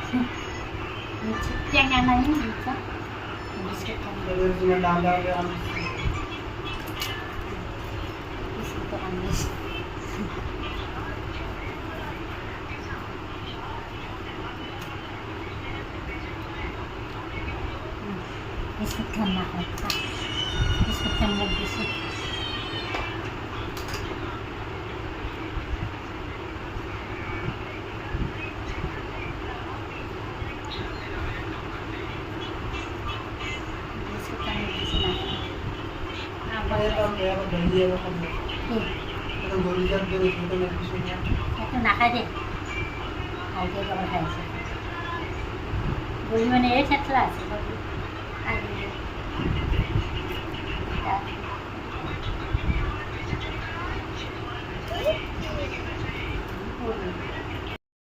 Yang anaknya bisa biskuit kan Original dada ang biskuit kan bis biskuit kan makan biskuit kan mau biskuit biskuit kan mau biskuit kaya dali ako kung nih ang goligan din ito na gusto niya. itu nak aja খাইছে জবর খাইছে বলি মানে এই ক্ষেত্রে আছে আগে